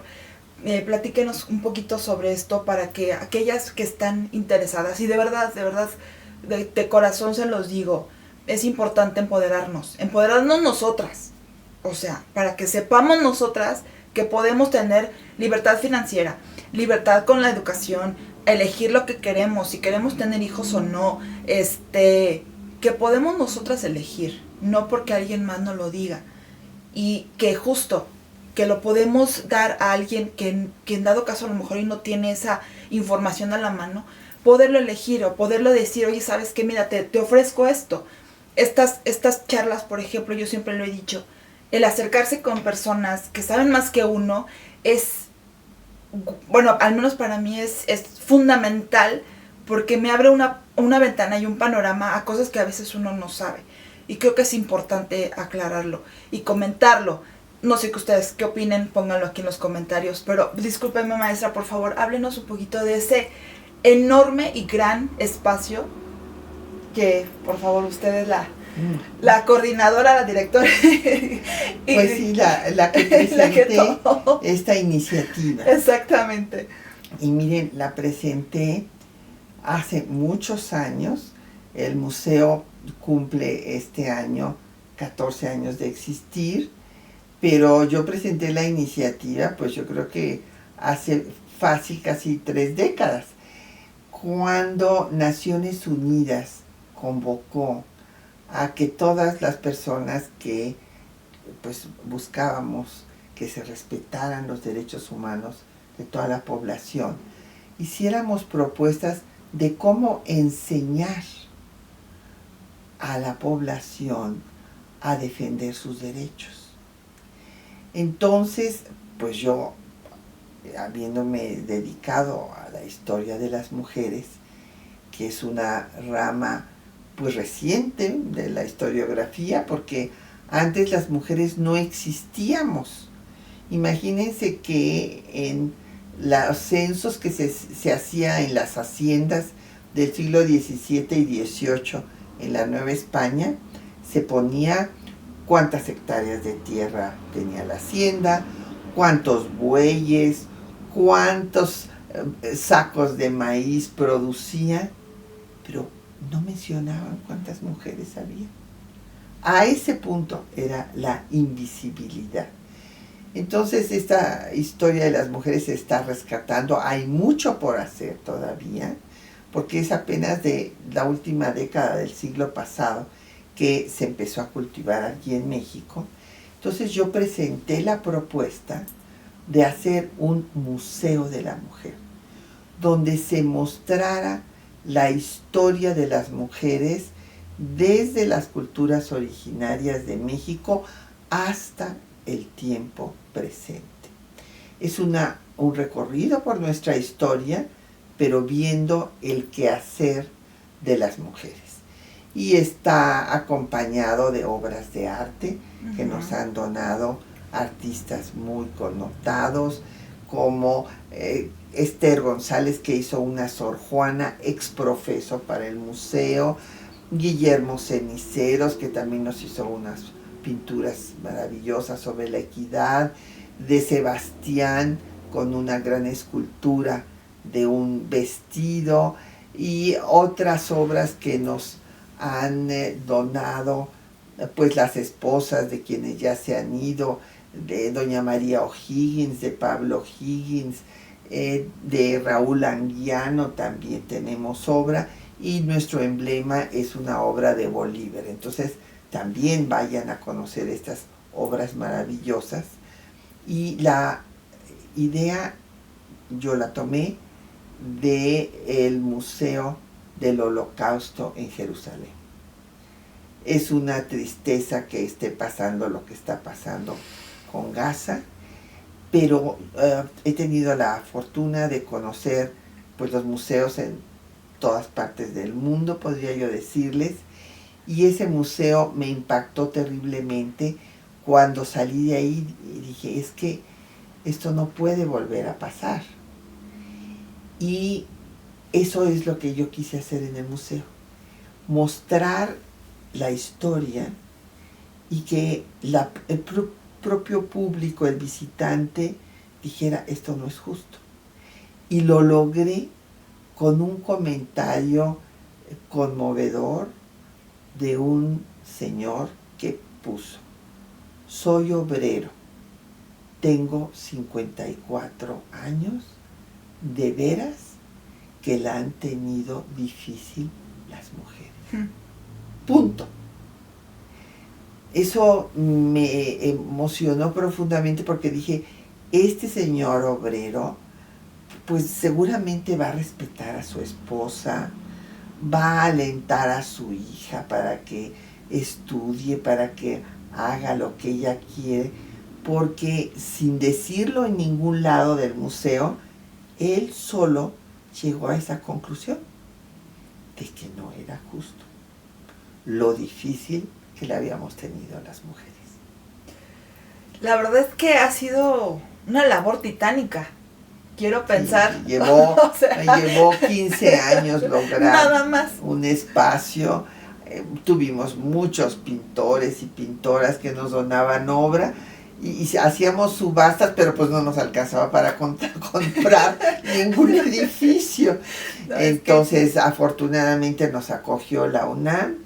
S2: platíquenos un poquito sobre esto para que aquellas que están interesadas, y de verdad, de corazón se los digo, es importante empoderarnos nosotras, o sea, para que sepamos nosotras que podemos tener libertad financiera, libertad con la educación, elegir lo que queremos, si queremos tener hijos o no, que podemos nosotras elegir, no porque alguien más nos lo diga, y que justo, que lo podemos dar a alguien que en dado caso a lo mejor y no tiene esa información a la mano, poderlo elegir o poderlo decir, oye, ¿sabes qué? Mira, te ofrezco esto. Estas charlas, por ejemplo, yo siempre lo he dicho, el acercarse con personas que saben más que uno es, bueno, al menos para mí es fundamental, porque me abre una ventana y un panorama a cosas que a veces uno no sabe. Y creo que es importante aclararlo y comentarlo. No sé que ustedes qué opinen, pónganlo aquí en los comentarios, pero discúlpenme, maestra, por favor, háblenos un poquito de ese enorme y gran espacio que, por favor, usted es la coordinadora, la directora.
S1: Pues sí, la que presenté esta iniciativa.
S2: Exactamente.
S1: Y miren, la presenté hace muchos años. El museo cumple este año 14 años de existir, pero yo presenté la iniciativa, pues yo creo que hace fácil casi 3 décadas, cuando Naciones Unidas convocó a que todas las personas que pues buscábamos que se respetaran los derechos humanos de toda la población, hiciéramos propuestas de cómo enseñar a la población a defender sus derechos. Entonces, pues yo, habiéndome dedicado a la historia de las mujeres, que es una rama pues reciente de la historiografía, porque antes las mujeres no existíamos. Imagínense que en los censos que se hacía en las haciendas del siglo XVII y XVIII en la Nueva España, se ponía cuántas hectáreas de tierra tenía la hacienda, cuántos bueyes, cuántos sacos de maíz producía, pero no mencionaban cuántas mujeres había. A ese punto era la invisibilidad. Entonces esta historia de las mujeres se está rescatando, hay mucho por hacer todavía, porque es apenas de la última década del siglo pasado que se empezó a cultivar aquí en México. Entonces yo presenté la propuesta de hacer un museo de la mujer, donde se mostrara la historia de las mujeres desde las culturas originarias de México hasta el tiempo presente. Es un recorrido por nuestra historia, pero viendo el quehacer de las mujeres. Y está acompañado de obras de arte que nos han donado artistas muy connotados, como Esther González, que hizo una Sor Juana ex profeso para el museo, Guillermo Ceniceros, que también nos hizo unas pinturas maravillosas sobre la equidad, de Sebastián, con una gran escultura de un vestido, y otras obras que nos han donado pues las esposas de quienes ya se han ido, de doña María O'Higgins, de Pablo Higgins, de Raúl Anguiano también tenemos obra, y nuestro emblema es una obra de Bolívar. Entonces también vayan a conocer estas obras maravillosas. Y la idea yo la tomé del Museo del Holocausto en Jerusalén. Es una tristeza que esté pasando lo que está pasando con Gaza, pero he tenido la fortuna de conocer pues los museos en todas partes del mundo, podría yo decirles, y ese museo me impactó terriblemente cuando salí de ahí y dije, es que esto no puede volver a pasar. Y eso es lo que yo quise hacer en el museo, mostrar la historia y que el propio público, el visitante, dijera, esto no es justo. Y lo logré con un comentario conmovedor de un señor que puso, soy obrero, tengo 54 años, de veras que la han tenido difícil las mujeres. Punto. Eso me emocionó profundamente porque dije, este señor obrero, pues seguramente va a respetar a su esposa, va a alentar a su hija para que estudie, para que haga lo que ella quiere, porque sin decirlo en ningún lado del museo, él solo llegó a esa conclusión de que no era justo lo difícil que le habíamos tenido las mujeres.
S2: La verdad es que ha sido una labor titánica. Quiero pensar.
S1: Sí, llevó 15 años lograr
S2: nada más
S1: un espacio. Tuvimos muchos pintores y pintoras que nos donaban obra y hacíamos subastas, pero pues no nos alcanzaba para comprar ningún edificio. No, entonces, afortunadamente nos acogió la UNAM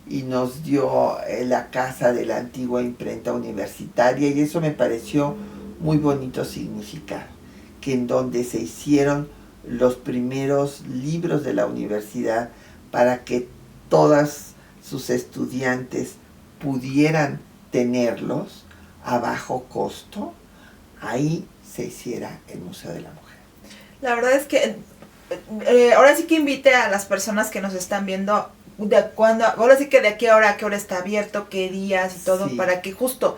S1: y nos dio la casa de la antigua imprenta universitaria, y eso me pareció muy bonito significar, que en donde se hicieron los primeros libros de la universidad para que todas sus estudiantes pudieran tenerlos a bajo costo, ahí se hiciera el Museo de la Mujer.
S2: La verdad es que ahora sí que invite a las personas que nos están viendo ahora sí que de aquí a ahora, qué hora está abierto, qué días y todo, sí, para que justo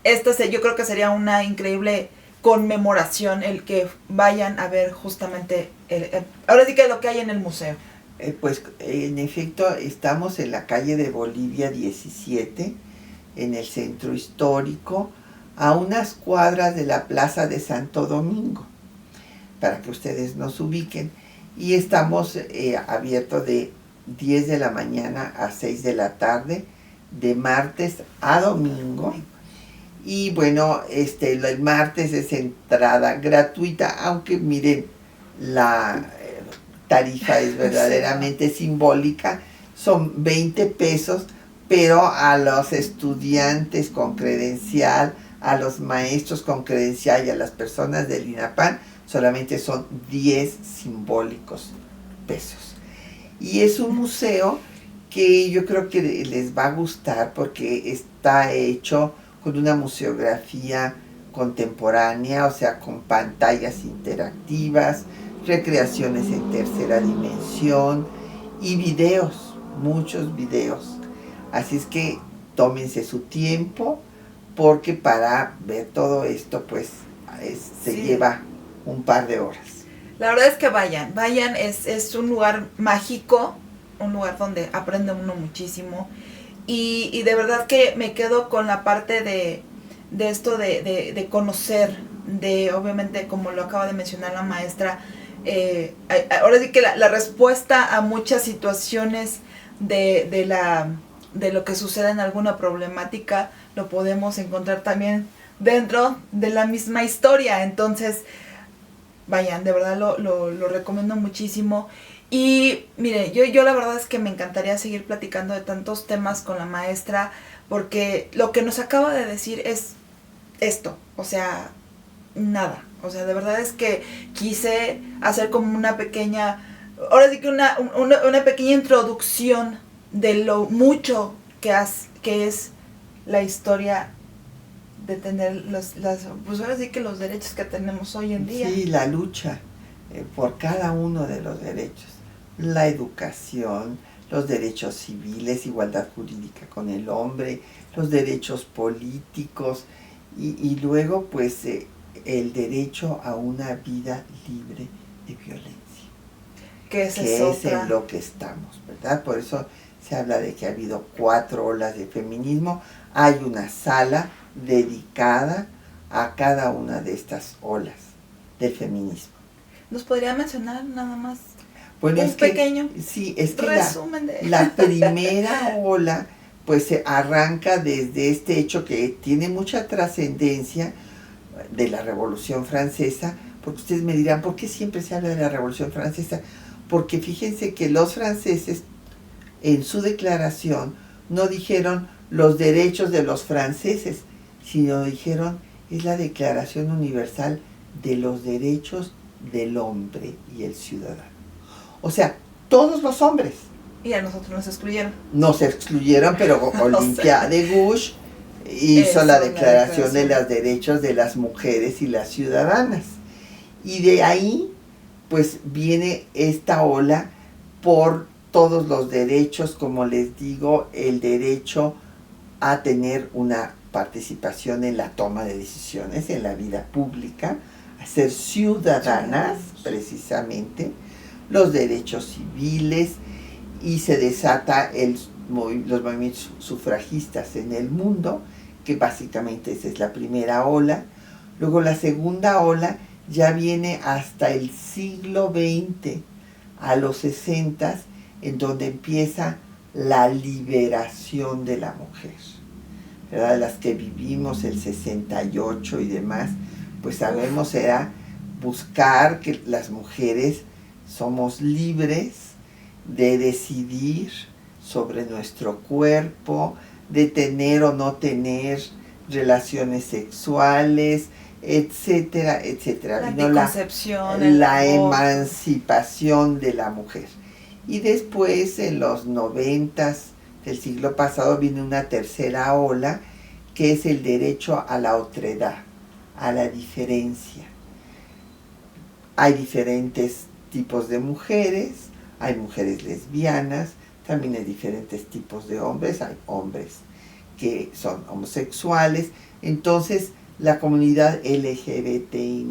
S2: yo creo que sería una increíble conmemoración el que vayan a ver justamente ahora sí que lo que hay en el museo.
S1: Pues en efecto estamos en la calle de Bolivia 17, en el centro histórico, a unas cuadras de la Plaza de Santo Domingo, para que ustedes nos ubiquen. Y estamos abiertos de 10 de la mañana a 6 de la tarde, de martes a domingo. Y bueno, el martes es entrada gratuita, aunque miren, la tarifa es verdaderamente simbólica, son 20 pesos, pero a los estudiantes con credencial, a los maestros con credencial y a las personas del INAPAN solamente son 10 simbólicos pesos. Y es un museo que yo creo que les va a gustar porque está hecho con una museografía contemporánea, o sea, con pantallas interactivas, recreaciones en tercera dimensión y videos, muchos videos. Así es que tómense su tiempo, porque para ver todo esto pues se lleva un par de horas.
S2: La verdad es que vayan, es un lugar mágico, un lugar donde aprende uno muchísimo, y de verdad que me quedo con la parte de esto de conocer, de obviamente como lo acaba de mencionar la maestra, ahora sí que la respuesta a muchas situaciones de lo que sucede en alguna problemática lo podemos encontrar también dentro de la misma historia. Entonces vayan, de verdad lo recomiendo muchísimo. Y mire, yo la verdad es que me encantaría seguir platicando de tantos temas con la maestra, porque lo que nos acaba de decir es esto, o sea, nada. O sea, de verdad es que quise hacer como una pequeña, ahora sí que una pequeña introducción de lo mucho que es la historia de tener pues ahora sí que los derechos que tenemos hoy en día.
S1: Sí, la lucha por cada uno de los derechos, la educación, los derechos civiles, igualdad jurídica con el hombre, los derechos políticos y luego pues el derecho a una vida libre de violencia,
S2: que
S1: es en lo que estamos, ¿verdad? Por eso se habla de que ha habido 4 olas de feminismo. Hay una sala dedicada a cada una de estas olas del feminismo.
S2: ¿Nos podría mencionar nada más
S1: bueno,
S2: un pequeño
S1: resumen de la primera ola pues se arranca desde este hecho que tiene mucha trascendencia de la Revolución Francesa, porque ustedes me dirán, ¿por qué siempre se habla de la Revolución Francesa? Porque fíjense que los franceses en su declaración no dijeron los derechos de los franceses, sino dijeron es la Declaración Universal de los Derechos del Hombre y el Ciudadano. O sea, todos los hombres.
S2: Y a nosotros nos excluyeron.
S1: Nos excluyeron, pero Olympia de Gouges hizo la declaración de los derechos de las mujeres y las ciudadanas. Y de ahí, pues, viene esta ola por todos los derechos, como les digo, el derecho a tener una participación en la toma de decisiones, en la vida pública, a ser ciudadanas, precisamente, los derechos civiles, y se desata los movimientos sufragistas en el mundo, que básicamente esa es la primera ola. Luego la segunda ola ya viene hasta el siglo XX, a los 60, en donde empieza la liberación de la mujer, ¿verdad? Las que vivimos el 68 y demás, pues sabemos era buscar que las mujeres somos libres de decidir sobre nuestro cuerpo, de tener o no tener relaciones sexuales, etcétera, etcétera.
S2: La
S1: vino
S2: anticoncepción,
S1: la emancipación de la mujer. Y después, en los 90 del siglo pasado, vino una tercera ola, que es el derecho a la otredad, a la diferencia. Hay diferentes tipos de mujeres, hay mujeres lesbianas, también hay diferentes tipos de hombres, hay hombres que son homosexuales. Entonces la comunidad LGBTI+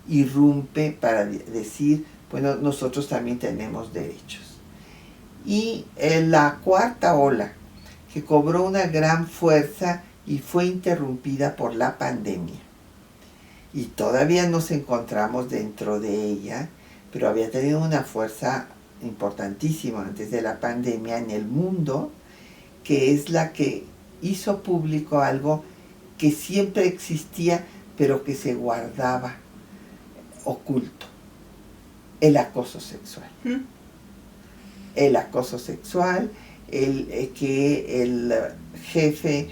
S1: irrumpe para decir, bueno, nosotros también tenemos derechos. Y la cuarta ola, que cobró una gran fuerza y fue interrumpida por la pandemia. Y todavía nos encontramos dentro de ella, pero había tenido una fuerza importantísima antes de la pandemia en el mundo, que es la que hizo público algo que siempre existía, pero que se guardaba oculto: el acoso sexual. El acoso sexual, que el jefe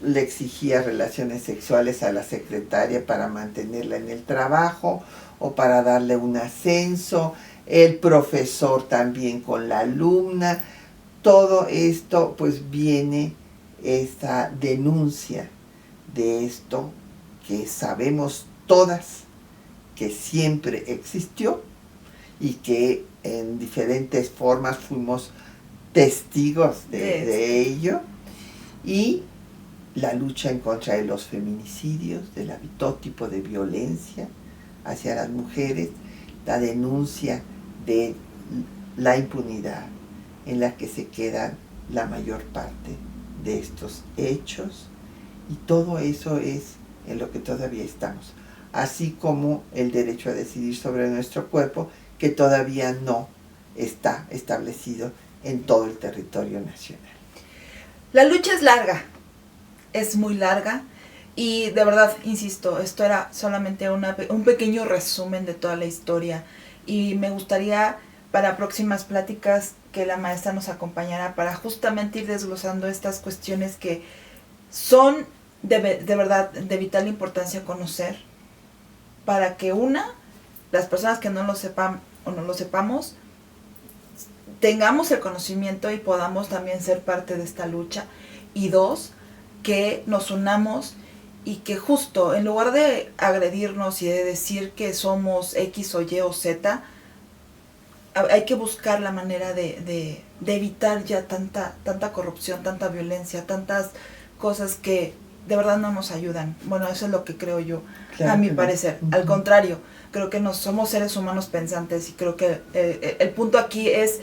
S1: le exigía relaciones sexuales a la secretaria para mantenerla en el trabajo o para darle un ascenso, el profesor también con la alumna. Todo esto pues viene esta denuncia de esto que sabemos todas que siempre existió y que en diferentes formas fuimos testigos de ello, y la lucha en contra de los feminicidios, de todo tipo de violencia hacia las mujeres, la denuncia de la impunidad en la que se quedan la mayor parte de estos hechos, y todo eso es en lo que todavía estamos, así como el derecho a decidir sobre nuestro cuerpo, que todavía no está establecido en todo el territorio nacional.
S2: La lucha es larga, es muy larga, y de verdad, insisto, esto era solamente un pequeño resumen de toda la historia, y me gustaría para próximas pláticas que la maestra nos acompañara para justamente ir desglosando estas cuestiones que son de verdad de vital importancia conocer, para que las personas que no lo sepan o no lo sepamos, tengamos el conocimiento y podamos también ser parte de esta lucha, y dos, que nos unamos y que justo en lugar de agredirnos y de decir que somos X o Y o Z, hay que buscar la manera de evitar ya tanta corrupción, tanta violencia, tantas cosas que de verdad no nos ayudan. Bueno, eso es lo que creo yo, claro, a mi parecer. Al contrario, creo que somos seres humanos pensantes, y creo que el punto aquí es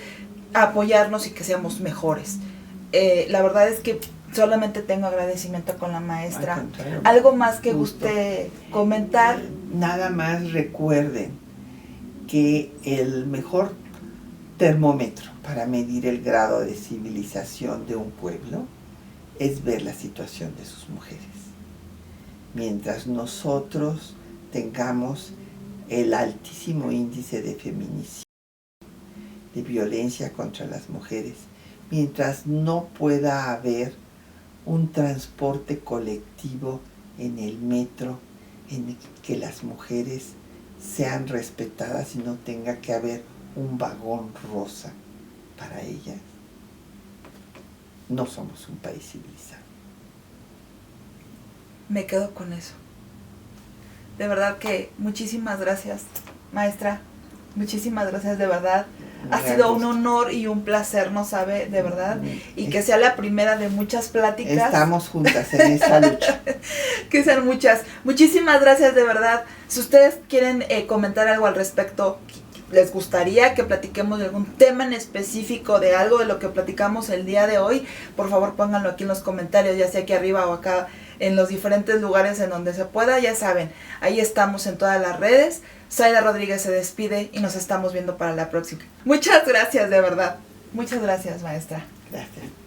S2: apoyarnos y que seamos mejores. La verdad es que solamente tengo agradecimiento con la maestra. ¿Algo más que guste comentar?
S1: Nada más recuerden que el mejor termómetro para medir el grado de civilización de un pueblo es ver la situación de sus mujeres. Mientras nosotros tengamos el altísimo índice de feminicidio, de violencia contra las mujeres, mientras no pueda haber un transporte colectivo en el metro en el que las mujeres sean respetadas y no tenga que haber un vagón rosa para ellas, no somos un país civilizado.
S2: Me quedo con eso. De verdad que muchísimas gracias, maestra. Muchísimas gracias, de verdad. Ha sido un honor y un placer, ¿no sabe? De verdad. Y que sea la primera de muchas pláticas.
S1: Estamos juntas en esta lucha.
S2: Que sean muchas. Muchísimas gracias, de verdad. Si ustedes quieren comentar algo al respecto, les gustaría que platiquemos de algún tema en específico, de algo de lo que platicamos el día de hoy, por favor pónganlo aquí en los comentarios, ya sea aquí arriba o acá en los diferentes lugares en donde se pueda. Ya saben, ahí estamos en todas las redes. Zaira Rodríguez se despide y nos estamos viendo para la próxima. Muchas gracias, de verdad. Muchas gracias, maestra.
S1: Gracias.